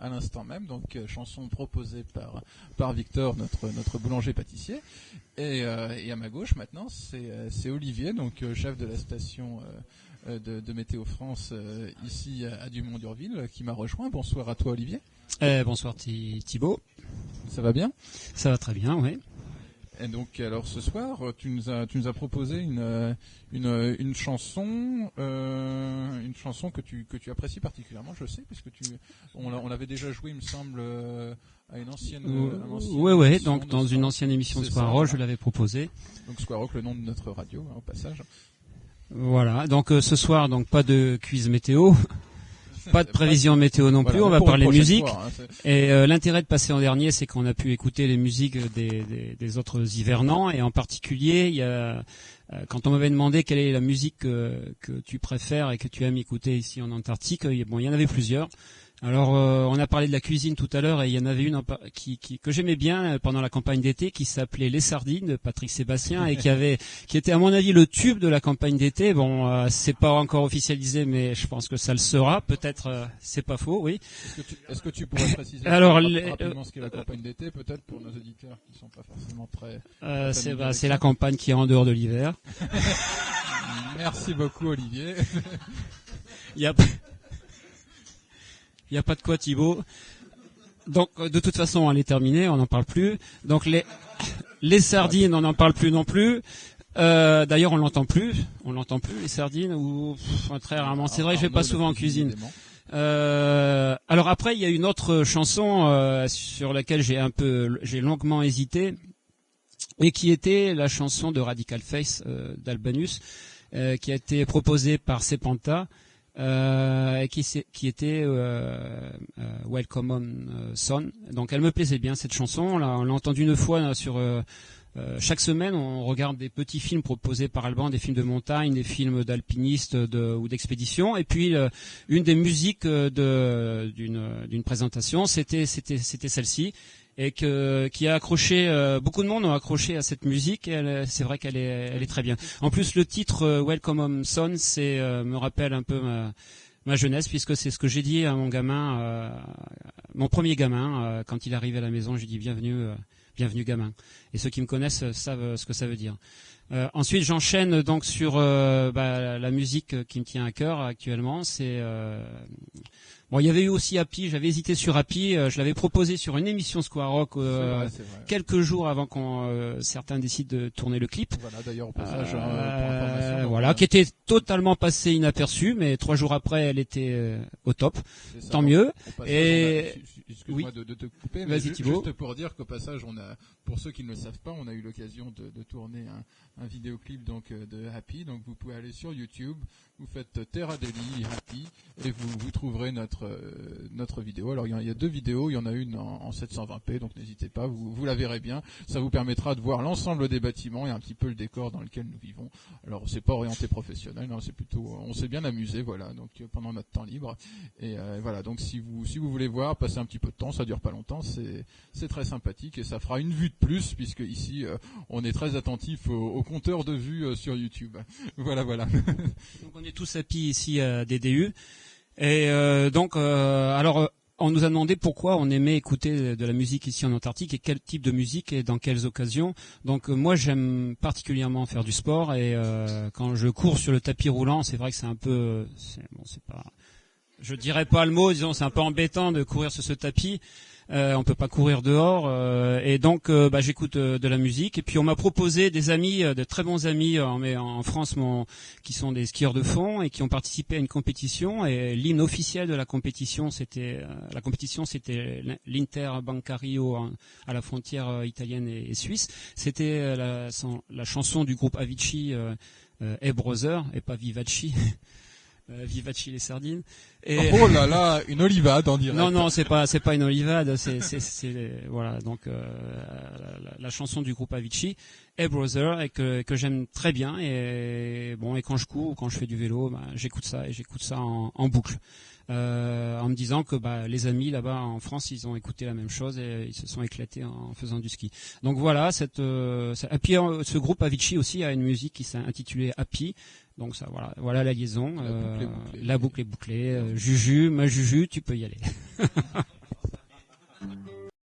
à l'instant même, donc chanson proposée par Victor, notre boulanger pâtissier. Et à ma gauche maintenant, c'est Olivier, donc chef de la station de Météo France ici à Dumont-d'Urville, qui m'a rejoint. Bonsoir à toi, Olivier. Bonsoir Thibaut. Ça va bien ? Ça va très bien, oui. Et donc, alors ce soir, tu nous as proposé une chanson que tu apprécies particulièrement, je sais, puisque on l'avait déjà joué, il me semble, à une ancienne. Oui, donc dans une ancienne émission de Square Rock, je l'avais proposé. Donc Square Rock, le nom de notre radio, au passage. Voilà, donc ce soir, donc pas de quiz météo. Pas de prévision météo non plus, on va parler musique. Fois, et l'intérêt de passer en dernier, c'est qu'on a pu écouter les musiques des autres hivernants. Et en particulier, il y a, quand on m'avait demandé quelle est la musique que tu préfères et que tu aimes écouter ici en Antarctique, bon, il y en avait plusieurs. Alors, on a parlé de la cuisine tout à l'heure et il y en avait une que j'aimais bien pendant la campagne d'été qui s'appelait Les Sardines de Patrick Sébastien et qui était à mon avis le tube de la campagne d'été. Bon, c'est pas encore officialisé, mais je pense que ça le sera. Peut-être, c'est pas faux, oui. Est-ce que tu pourrais préciser rapidement ce qu'est la campagne d'été, peut-être pour nos auditeurs qui sont pas forcément très. C'est la campagne qui est en dehors de l'hiver. Merci beaucoup, Olivier. Il n'y a pas de quoi, Thibaut. Donc, de toute façon, elle est terminée, on n'en parle plus. Donc, les sardines, on n'en parle plus non plus. D'ailleurs, on l'entend plus, les sardines, ou très rarement. C'est vrai, je vais pas souvent en cuisine. Alors après, il y a une autre chanson sur laquelle j'ai longuement hésité, et qui était la chanson de Radical Face d'Albanus, qui a été proposée par Sepanta. Qui était Welcome on Son. Donc elle me plaisait bien cette chanson. On l'a entendue une fois sur chaque semaine. On regarde des petits films proposés par Alban, des films de montagne, des films d'alpinistes ou d'expédition. Et puis une des musiques d'une présentation, c'était celle-ci. Et qui a accroché, beaucoup de monde ont accroché à cette musique. Et c'est vrai qu'elle est très bien. En plus, le titre Welcome Home Son, me rappelle un peu ma jeunesse, puisque c'est ce que j'ai dit à mon gamin, mon premier gamin, quand il arrivait à la maison. J'ai dit bienvenue gamin. Et ceux qui me connaissent savent ce que ça veut dire. Ensuite, j'enchaîne donc sur la musique qui me tient à cœur actuellement. Bon, il y avait eu aussi Happy, j'avais hésité sur Happy, je l'avais proposé sur une émission Square Rock c'est vrai. Quelques jours avant qu'on certains décident de tourner le clip. Voilà, d'ailleurs au passage pour information. Voilà, qui était totalement passé inaperçu, mais 3 jours après, elle était au top. Tant mieux. Et excuse-moi oui. de te couper, mais juste pour dire qu'au passage, pour ceux qui ne le savent pas, on a eu l'occasion de tourner un vidéoclip donc de Happy. Donc vous pouvez aller sur YouTube, vous faites Terra Deli Happy et vous trouverez notre vidéo. Alors il y a 2 vidéos, il y en a une en 720p, donc n'hésitez pas, vous la verrez bien. Ça vous permettra de voir l'ensemble des bâtiments et un petit peu le décor dans lequel nous vivons. Alors c'est pas orienté professionnel, non, c'est plutôt, on s'est bien amusé, voilà. Donc pendant notre temps libre et voilà. Donc si vous voulez voir, passer un petit peu de temps, ça dure pas longtemps, c'est très sympathique et ça fera une vue de plus puisque ici on est très attentif au compteur de vues sur YouTube. Voilà. Donc on est tous happy ici à DDU. Et alors on nous a demandé pourquoi on aimait écouter de la musique ici en Antarctique et quel type de musique et dans quelles occasions. Donc moi j'aime particulièrement faire du sport et quand je cours sur le tapis roulant, c'est vrai que c'est un peu, c'est pas, je dirais pas le mot, disons c'est un peu embêtant de courir sur ce tapis. On peut pas courir dehors et donc j'écoute de la musique et puis on m'a proposé des amis, de très bons amis en France qui sont des skieurs de fond et qui ont participé à une compétition et l'hymne officiel de la compétition c'était l'Inter Bancario à la frontière italienne et suisse. C'était la chanson du groupe Avicii Hey Brother et pas Vivaci. Vivaci les sardines. Et oh là là, une olivade en direct. Non, c'est pas une olivade, c'est voilà, donc la chanson du groupe Avicii, Hey Brother, et que j'aime très bien et bon, et quand je cours ou quand je fais du vélo, j'écoute ça en boucle. En me disant que les amis là-bas en France, ils ont écouté la même chose et ils se sont éclatés en faisant du ski. Donc voilà, et puis ce groupe Avicii aussi a une musique qui s'est intitulée Happy. Donc ça, voilà la liaison. La boucle est bouclée. Juju, ma Juju, tu peux y aller.